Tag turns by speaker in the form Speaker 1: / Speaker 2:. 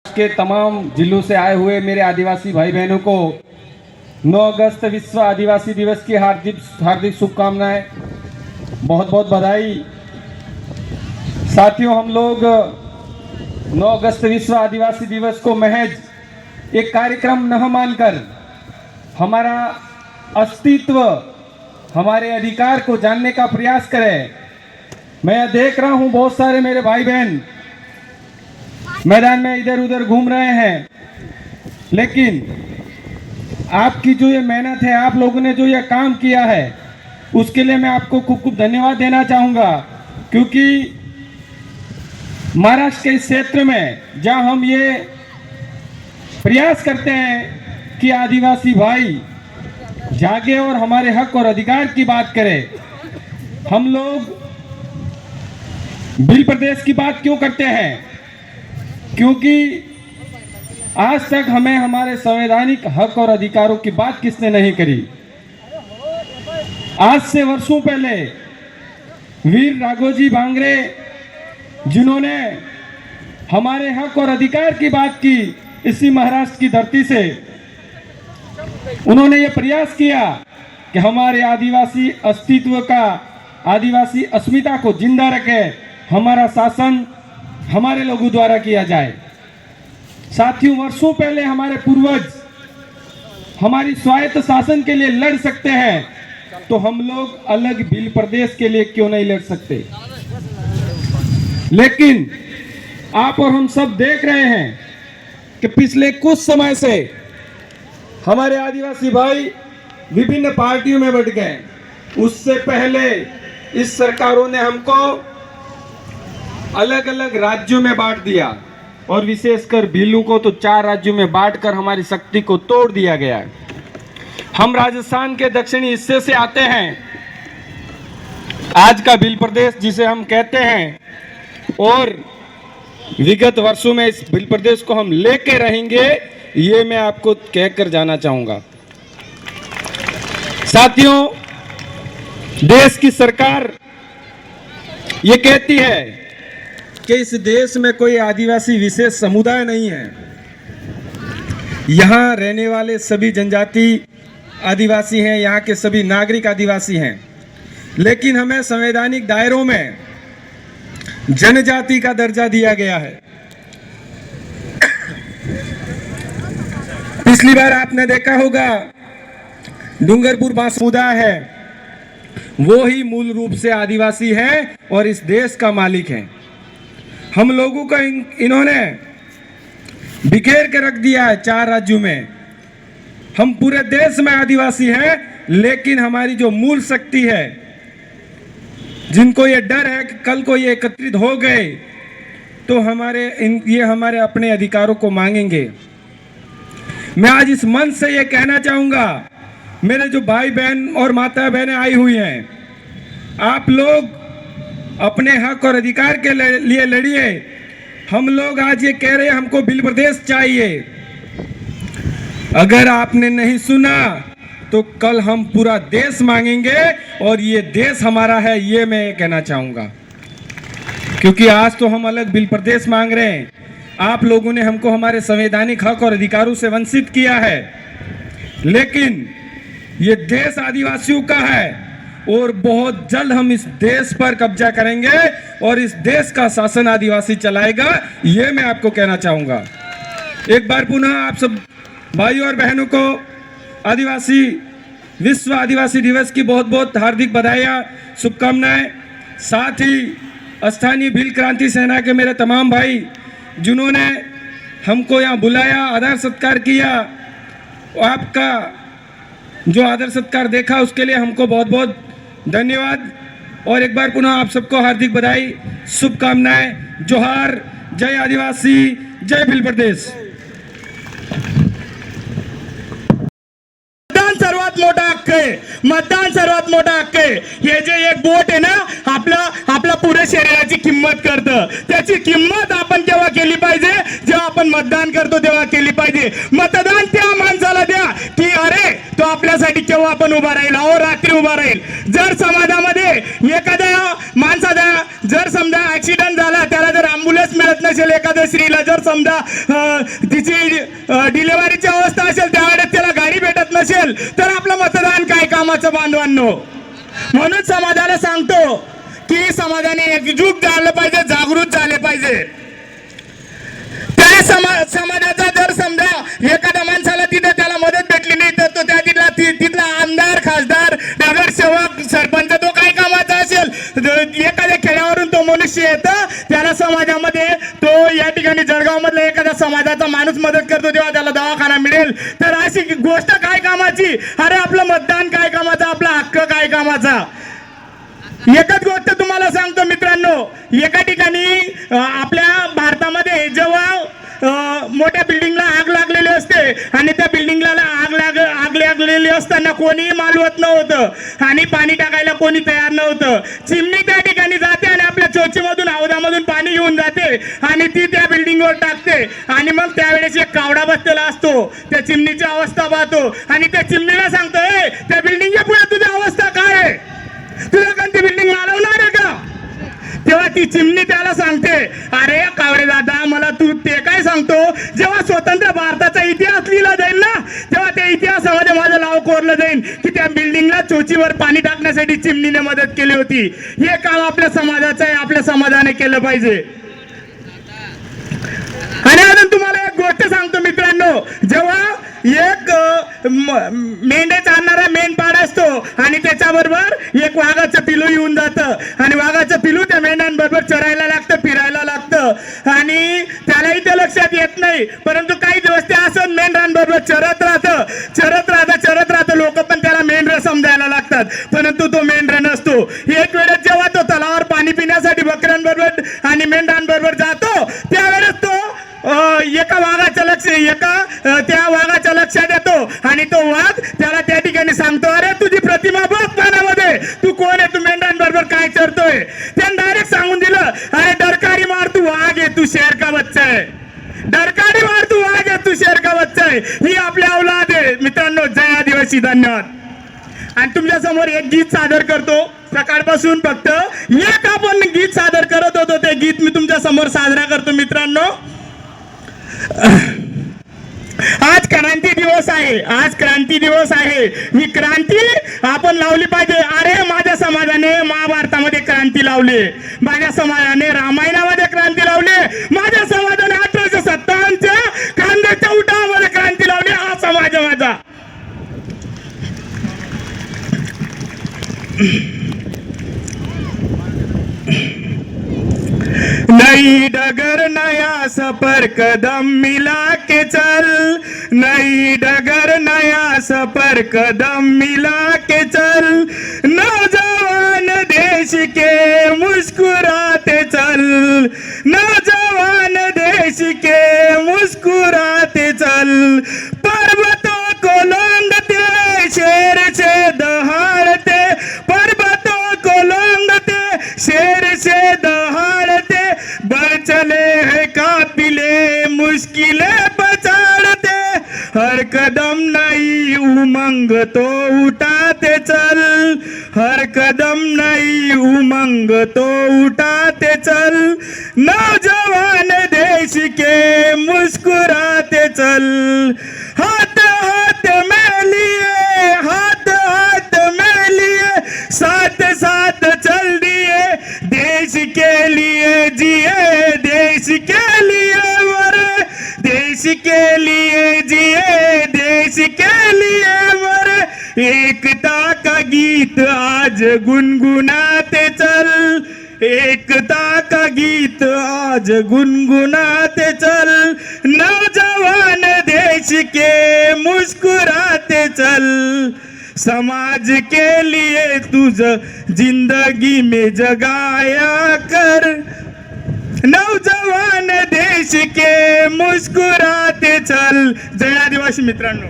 Speaker 1: के तमाम जिलों से आए हुए मेरे आदिवासी भाई बहनों को 9 अगस्त विश्व आदिवासी दिवस की हार्दिक हार्दिक शुभकामनाएं, बहुत बहुत बधाई। साथियों, हम लोग 9 अगस्त विश्व आदिवासी दिवस को महज एक कार्यक्रम न मानकर हमारा अस्तित्व, हमारे अधिकार को जानने का प्रयास करें। मैं देख रहा हूं बहुत सारे मेरे भाई बहन मैदान में इधर उधर घूम रहे हैं, लेकिन आपकी जो ये मेहनत है, आप लोगों ने जो ये काम किया है, उसके लिए मैं आपको खूब खूब धन्यवाद देना चाहूँगा। क्योंकि महाराष्ट्र के इस क्षेत्र में जहाँ हम ये प्रयास करते हैं कि आदिवासी भाई जागे और हमारे हक और अधिकार की बात करें, हम लोग बिल प्रदेश की बात क्यों करते हैं? क्योंकि आज तक हमें हमारे संवैधानिक हक और अधिकारों की बात किसने नहीं करी। आज से वर्षों पहले वीर राघोजी भांगरे, जिन्होंने हमारे हक और अधिकार की बात की इसी महाराष्ट्र की धरती से, उन्होंने ये प्रयास किया कि हमारे आदिवासी अस्तित्व का, आदिवासी अस्मिता को जिंदा रखे, हमारा शासन हमारे लोगों द्वारा किया जाए। साथियों, वर्षों पहले हमारे पूर्वज हमारी स्वायत्त शासन के लिए लड़ सकते हैं, तो हम लोग अलग भील प्रदेश के लिए क्यों नहीं लड़ सकते? लेकिन आप और हम सब देख रहे हैं कि पिछले कुछ समय से हमारे आदिवासी भाई विभिन्न पार्टियों में बट गए। उससे पहले इस सरकारों ने हमको अलग अलग राज्यों में बांट दिया, और विशेषकर भीलू को तो 4 राज्यों में बांटकर हमारी शक्ति को तोड़ दिया गया है। हम राजस्थान के दक्षिणी हिस्से से आते हैं, आज का भील प्रदेश जिसे हम कहते हैं, और विगत वर्षों में इस भील प्रदेश को हम लेके रहेंगे, ये मैं आपको कहकर जाना चाहूंगा। साथियों, देश की सरकार ये कहती है कि इस देश में कोई आदिवासी विशेष समुदाय नहीं है, यहाँ रहने वाले सभी जनजाति आदिवासी हैं, यहाँ के सभी नागरिक आदिवासी हैं। लेकिन हमें संवैधानिक दायरों में जनजाति का दर्जा दिया गया है। पिछली बार आपने देखा होगा डूंगरपुर बांस समुदाय है, वो ही मूल रूप से आदिवासी है और इस देश का मालिक है। हम लोगों को इन्होंने बिखेर के रख दिया है 4 राज्यों में। हम पूरे देश में आदिवासी हैं, लेकिन हमारी जो मूल शक्ति है, जिनको ये डर है कि कल को ये एकत्रित हो गए तो ये हमारे अपने अधिकारों को मांगेंगे। मैं आज इस मंच से ये कहना चाहूंगा, मेरे जो भाई बहन और माता बहनें आई हुई हैं, आप लोग अपने हक और अधिकार के लिए लड़िए। हम लोग आज ये कह रहे हैं हमको भील प्रदेश चाहिए। अगर आपने नहीं सुना तो कल हम पूरा देश मांगेंगे, और ये देश हमारा है, ये मैं कहना चाहूंगा। क्योंकि आज तो हम अलग भील प्रदेश मांग रहे हैं, आप लोगों ने हमको हमारे संवैधानिक हक और अधिकारों से वंचित किया है, लेकिन ये देश आदिवासियों का है, और बहुत जल्द हम इस देश पर कब्जा करेंगे और इस देश का शासन आदिवासी चलाएगा, ये मैं आपको कहना चाहूंगा। एक बार पुनः आप सब भाइयों और बहनों को आदिवासी विश्व आदिवासी दिवस की बहुत बहुत हार्दिक बधाइयाँ, शुभकामनाएं। साथ ही स्थानीय भील क्रांति सेना के मेरे तमाम भाई जिन्होंने हमको यहाँ बुलाया, आदर सत्कार किया, आपका जो आदर सत्कार देखा उसके लिए हमको बहुत बहुत धन्यवाद। और एक बार पुनः आप सबको हार्दिक बधाई, शुभकामनाएं। जोहार, जय आदिवासी, जय भील प्रदेश।
Speaker 2: मतदान सर्वात मोठा हक्क आहे। हे जे एक बोट आहे ना, आपल्या पुरे शरीराची किंमत करतं, त्याची किंमत आपण केव्हा केली पाहिजे? जेव्हा आपण मतदान करतो तेव्हा केली पाहिजे। मतदान त्या माणसाला द्या की अरे तो आपल्यासाठी केव्हा पण उभा राहील, अहो रात्री उभा राहील. जर समाजामध्ये एखाद्या माणसाचा जर समजा ऍक्सिडेंट झाला, त्याला जर अँब्युलन्स मिळत नसेल, एखाद्या स्त्रीला जर समजा तिची डिलिव्हरीची अवस्था असेल, त्यावेळेस त्याला गाडी भेटत नसेल, तर आपलं मतदान काय कामाचं बांधवांनो. म्हणून समाजाला सांगतो की समाजाने एकजूट झालं पाहिजे, जागृत झाले पाहिजे. त्या समाजाचा जर समजा एखाद्या माणसाला तिथे त्याला मदत भेटली नाही, तर तो त्या तिथला आमदार, खासदार, नगरसेवक, सरपंच तो काय कामाचा असेल, एखाद्या खेड्यावरून तो मनुष्य येतं, त्याला समाजामध्ये तो या ठिकाणी जळगाव मधला एखाद्या समाजाचा माणूस मदत करतो, तेव्हा त्याला दवाखाना मिळेल. तर अशी गोष्ट काय कामाची, अरे आपलं मतदान काय कामाचा, आपला हक्क काय कामाचा. एकच गोष्ट तुम्हाला सांगतो मित्रांनो, एका ठिकाणी आपल्या भारतामध्ये जेव्हा मोठ्या बिल्डिंगला आग लागलेली असते आणि त्या बिल्डिंगला आग लागलेली असताना कोणीही मालवत नव्हतं आणि पाणी टाकायला कोणी तयार नव्हतं. चिमणी त्या ठिकाणी जाते आणि आपल्या चोचीमधून हौदामधून पाणी घेऊन जाते आणि ती त्या बिल्डिंगवर टाकते आणि मग त्यावेळेस एक कावडा बसलेला असतो, त्या चिमणीची अवस्था पाहतो आणि त्या चिमणीला सांगतो, त्या बिल्डिंगच्या पुढे तुझी अवस्था काय आहे, तुला कोणती बिल्डिंग मालवणार आहे का. तेव्हा ती चिमणी त्याला सांगते, अरे कावडे दादा, मला तू ते काय सांगतो, जेव्हा स्वतंत्र भारताचा इतिहास लिहिला जाईल ना, तेव्हा त्या इतिहासामध्ये माझं नाव कोरलं जाईल की त्या बिल्डिंगला चोचीवर पाणी टाकण्यासाठी चिमणीने मदत केली होती. हे काम आपल्या समाजाचं आहे, आपल्या समाजाने केलं पाहिजे. आणि अजून तुम्हाला एक गोष्ट सांगतो मित्रांनो, जेव्हा एक मेंढे चालणारा मेंढपाळ असतो आणि त्याच्याबरोबर एक वाघाचं पिलू येऊन जातं आणि वाघाचं पिलू त्या मेंढ्यांबरोबर चरायला लागतं, फिरायला लागतं आणि त्यालाही ते लक्षात येत नाही, परंतु काही दिवस ते असं मेंढरांबरोबर चरत राहतं. लोक पण त्याला मेंढर समजायला लागतात, परंतु तो मेंढर नसतो. एक वेळेस जेव्हा तो तलावावर पाणी पिण्यासाठी बकऱ्यांबरोबर आणि मेंढरांबरोबर जातो, त्यावेळेस तो त्या वाघाच्या लक्षात येतो आणि तो वाघ त्याला त्या ठिकाणी सांगतो, अरे तुझी प्रतिमा बघ पाण्यामध्ये, तू कोण आहे, तू मेंढरांबरोबर काय करतोय. त्याने डायरेक्ट सांगून दिलं, अरे डरकारी मार तू वाघ आहे, तू शेर का बच्चा आहे, डरकारी मार तू वाघ आहे, तू शेर का बच्चा आहे. ही आपली औलाद आहे मित्रांनो. जय आदिवासी, धन्यवाद. आणि तुमच्या समोर एक गीत सादर करतो. सकाळपासून फक्त एक आपण गीत सादर करत होतो, ते गीत मी तुमच्या समोर साजरा करतो मित्रांनो. आज क्रांती दिवस आहे, आज क्रांती दिवस आहे. ही क्रांती आपण लावली पाहिजे. अरे माझ्या समाजाने महाभारतामध्ये क्रांती लावली, माझ्या समाजाने रामायणामध्ये क्रांती लावली, माझ्या समाजाने 1857च्या खांद्याच्या उठावामध्ये क्रांती लावली. हा समाज माझा. नई डगर नया सफर कदम मिला के चल, नई डगर नया सफर कदम मिला के चल, नौजवान देश के मुस्कुराते चल, नौजवान देश के मुस्कुराते चल. पर्वतों को लांघते शेर से दहाड़ते, पर्वतों को लांघते शेर से दहाड़ते, बढ़ चले हैं काफिले मुश्किलें पछाड़ते, हर कदम नई उमंग तो उठाते चल, हर कदम नई उमंग तो उठाते चल, नौजवान देश के मुस्कुराते चल. हाथ हाथ में लिए, हाथ हाथ में लिए, साथ साथ चल दिए, देश के लिए जिए, देश के लिए मरे, देश के लिए जिए, देश के लिए मरे. एकता का गीत आज गुनगुनाते चल, एकता का गीत आज गुनगुनाते चल, नौजवान देश के मुस्कुराते चल. समाज के लिए तुझ जिंदगी में जगाया कर, नौजवान देश के मुस्कुराते चल. जय आदिवासी मित्रांनो.